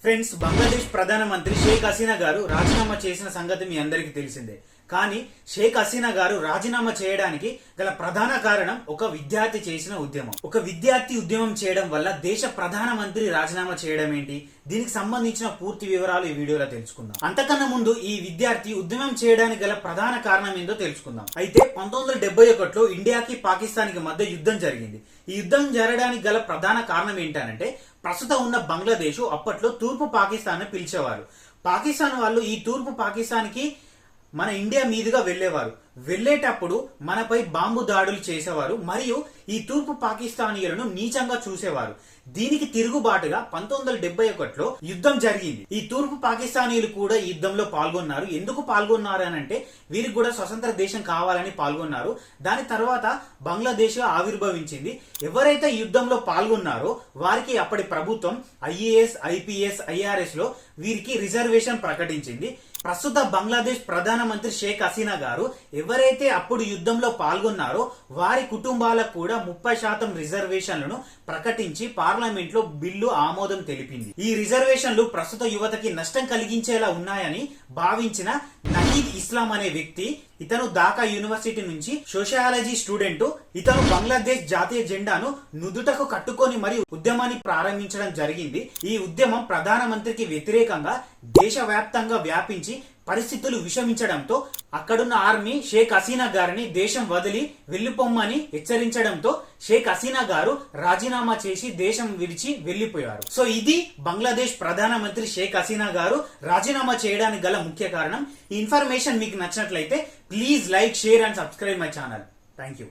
Friends, Bangladesh ప్రధానమంత్రి షేక్ హసీనా గారు రాజీనామా చేసిన సంగతి మీ అందరికీ తెలిసిందే. కానీ షేక్ హసీనా గారు రాజీనామా చేయడానికి గల ప్రధాన కారణం ఒక విద్యార్థి చేసిన ఉద్యమం. ఒక విద్యార్థి ఉద్యమం చేయడం వల్ల దేశ ప్రధానమంత్రి రాజీనామా చేయడం ఏంటి, దీనికి సంబంధించిన పూర్తి వివరాలు ఈ వీడియోలో తెలుసుకుందాం. అంతకన్నా ముందు ఈ విద్యార్థి ఉద్యమం చేయడానికి గల ప్రధాన కారణం ఏందో తెలుసుకుందాం. అయితే 1971లో ఇండియాకి పాకిస్తాన్కి మధ్య యుద్ధం జరిగింది. ఈ యుద్ధం జరగడానికి గల ప్రధాన కారణం ఏంటంటే ప్రస్తుతం ఉన్న బంగ్లాదేశ్ అప్పట్లో తూర్పు పాకిస్తాన్ పిలిచేవారు. పాకిస్తాన్ వాళ్ళు ఈ తూర్పు పాకిస్తాన్ కి మన ఇండియా మీదుగా వెళ్లేవారు. వెళ్లేటప్పుడు మనపై బాంబు దాడులు చేసేవారు మరియు ఈ తూర్పు పాకిస్తానీయులను నీచంగా చూసేవారు. దీనికి తిరుగుబాటుగా 1971లో యుద్ధం జరిగింది. ఈ తూర్పు పాకిస్తానీయులు కూడా ఈ యుద్ధంలో పాల్గొన్నారు. ఎందుకు పాల్గొన్నారు అని అంటే వీరికి కూడా స్వతంత్ర దేశం కావాలని పాల్గొన్నారు. దాని తర్వాత బంగ్లాదేశ్ ఆవిర్భవించింది. ఎవరైతే యుద్ధంలో పాల్గొన్నారో వారికి అప్పటి ప్రభుత్వం ఐఏఎస్, ఐపీఎస్, ఐఆర్ఎస్ లో వీరికి రిజర్వేషన్ ప్రకటించింది. ప్రస్తుత బంగ్లాదేశ్ ప్రధానమంత్రి షేక్ హసీనా గారు ఎవరైతే అప్పుడు యుద్ధంలో పాల్గొన్నారో వారి కుటుంబాలకు కూడా 30% రిజర్వేషన్లను ప్రకటించి పార్లమెంట్ లో బిల్లు ఆమోదం తెలిపింది. ఈ రిజర్వేషన్లు ప్రస్తుత యువతకి నష్టం కలిగించేలా ఉన్నాయని భావించిన నహీద్ ఇస్లాం అనే వ్యక్తి, ఇతను ఢాకా యూనివర్సిటీ నుంచి సోషియాలజీ స్టూడెంట్, ఇతను బంగ్లాదేశ్ జాతీయ జెండాను నుదుటకు కట్టుకొని మరియు ఉద్యమాన్ని ప్రారంభించడం జరిగింది. ఈ ఉద్యమం ప్రధానమంత్రికి వ్యతిరేకంగా దేశవ్యాప్తంగా వ్యాపించి పరిస్థితులు విషమించడంతో అక్కడున్న ఆర్మీ షేక్ హసీనా గారిని దేశం వదిలి వెళ్లిపోమ్మని హెచ్చరించడంతో షేక్ హసీనా గారు రాజీనామా చేసి దేశం విడిచి వెళ్లిపోయారు. సో ఇది బంగ్లాదేశ్ ప్రధానమంత్రి షేక్ హసీనా గారు రాజీనామా చేయడానికి గల ముఖ్య కారణం. ఈ ఇన్ఫర్మేషన్ మీకు నచ్చినట్లయితే please like, share and subscribe my channel. Thank you.